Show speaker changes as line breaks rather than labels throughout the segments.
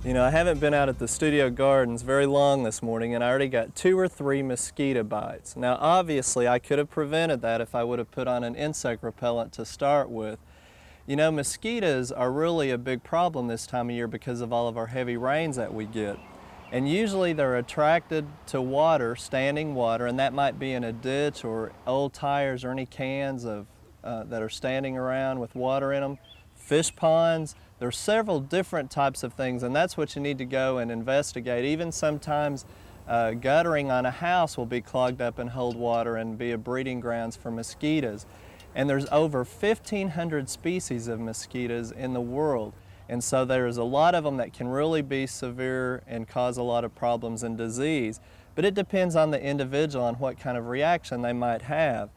You know, I haven't been out at the studio gardens very long this morning and I already got 2 or 3 mosquito bites. Now obviously I could have prevented that if I would have put on an insect repellent to start with. You know, mosquitoes are really a big problem this time of year because of all of our heavy rains that we get. And usually they're attracted to water, standing water, and that might be in a ditch or old tires or any cans that are standing around with water in them, fish ponds. There's several different types of things, and that's what you need to go and investigate. Even sometimes guttering on a house will be clogged up and hold water and be a breeding grounds for mosquitoes. And there's over 1,500 species of mosquitoes in the world. And so there's a lot of them that can really be severe and cause a lot of problems and disease. But it depends on the individual on what kind of reaction they might have.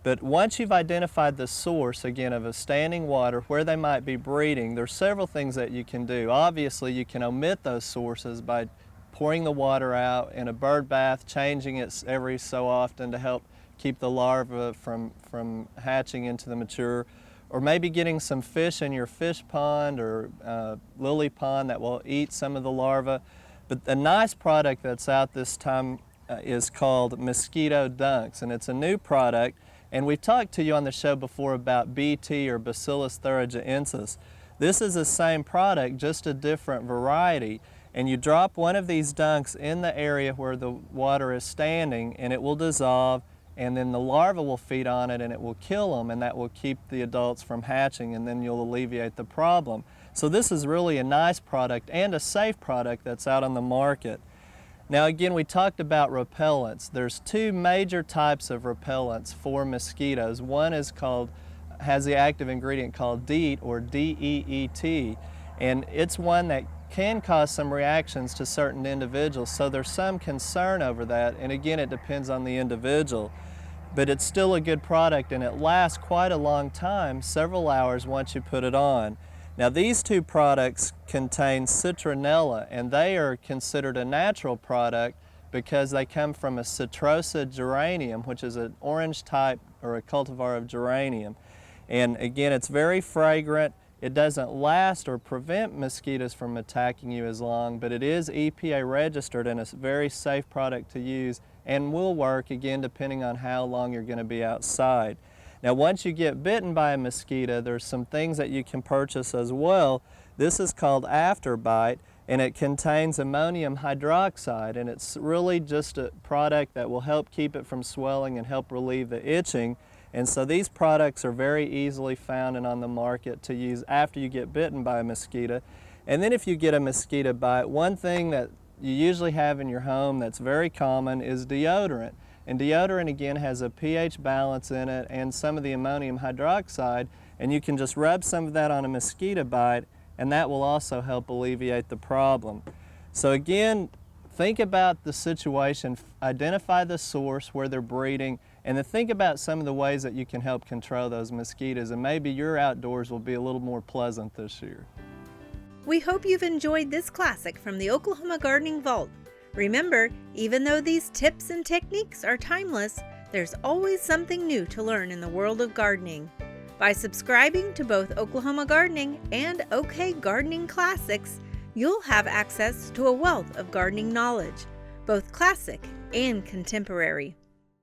But once you've identified the source, again, of a standing water, where they might be breeding, there's several things that you can do. Obviously, you can omit those sources by pouring the water out in a bird bath, changing it every so often to help keep the larvae from hatching into the mature, or maybe getting some fish in your fish pond or lily pond that will eat some of the larvae. But the nice product that's out this time is called Mosquito Dunks, and it's a new product. And we've talked to you on the show before about BT or Bacillus thuringiensis. This is the same product, just a different variety. And you drop one of these dunks in the area where the water is standing and it will dissolve, and then the larva will feed on it and it will kill them, and that will keep the adults from hatching, and then you'll alleviate the problem. So this is really a nice product and a safe product that's out on the market. Now again, we talked about repellents. There's 2 major types of repellents for mosquitoes. One has the active ingredient called DEET, or D-E-E-T, and it's one that can cause some reactions to certain individuals, so there's some concern over that, and again, it depends on the individual. But it's still a good product and it lasts quite a long time, several hours once you put it on. Now these 2 products contain citronella, and they are considered a natural product because they come from a citrosa geranium, which is an orange type or a cultivar of geranium. And again, it's very fragrant. It doesn't last or prevent mosquitoes from attacking you as long, but it is EPA registered and it's a very safe product to use and will work, again, depending on how long you're going to be outside. Now once you get bitten by a mosquito, there's some things that you can purchase as well. This is called Afterbite, and it contains ammonium hydroxide, and it's really just a product that will help keep it from swelling and help relieve the itching. And so these products are very easily found and on the market to use after you get bitten by a mosquito. And then if you get a mosquito bite, one thing that you usually have in your home that's very common is deodorant. And deodorant again has a pH balance in it and some of the ammonium hydroxide, and you can just rub some of that on a mosquito bite and that will also help alleviate the problem. So again, think about the situation, identify the source where they're breeding, and then think about some of the ways that you can help control those mosquitoes, and maybe your outdoors will be a little more pleasant this year.
We hope you've enjoyed this classic from the Oklahoma Gardening Vault. Remember, even though these tips and techniques are timeless, there's always something new to learn in the world of gardening. By subscribing to both Oklahoma Gardening and OK Gardening Classics, you'll have access to a wealth of gardening knowledge, both classic and contemporary.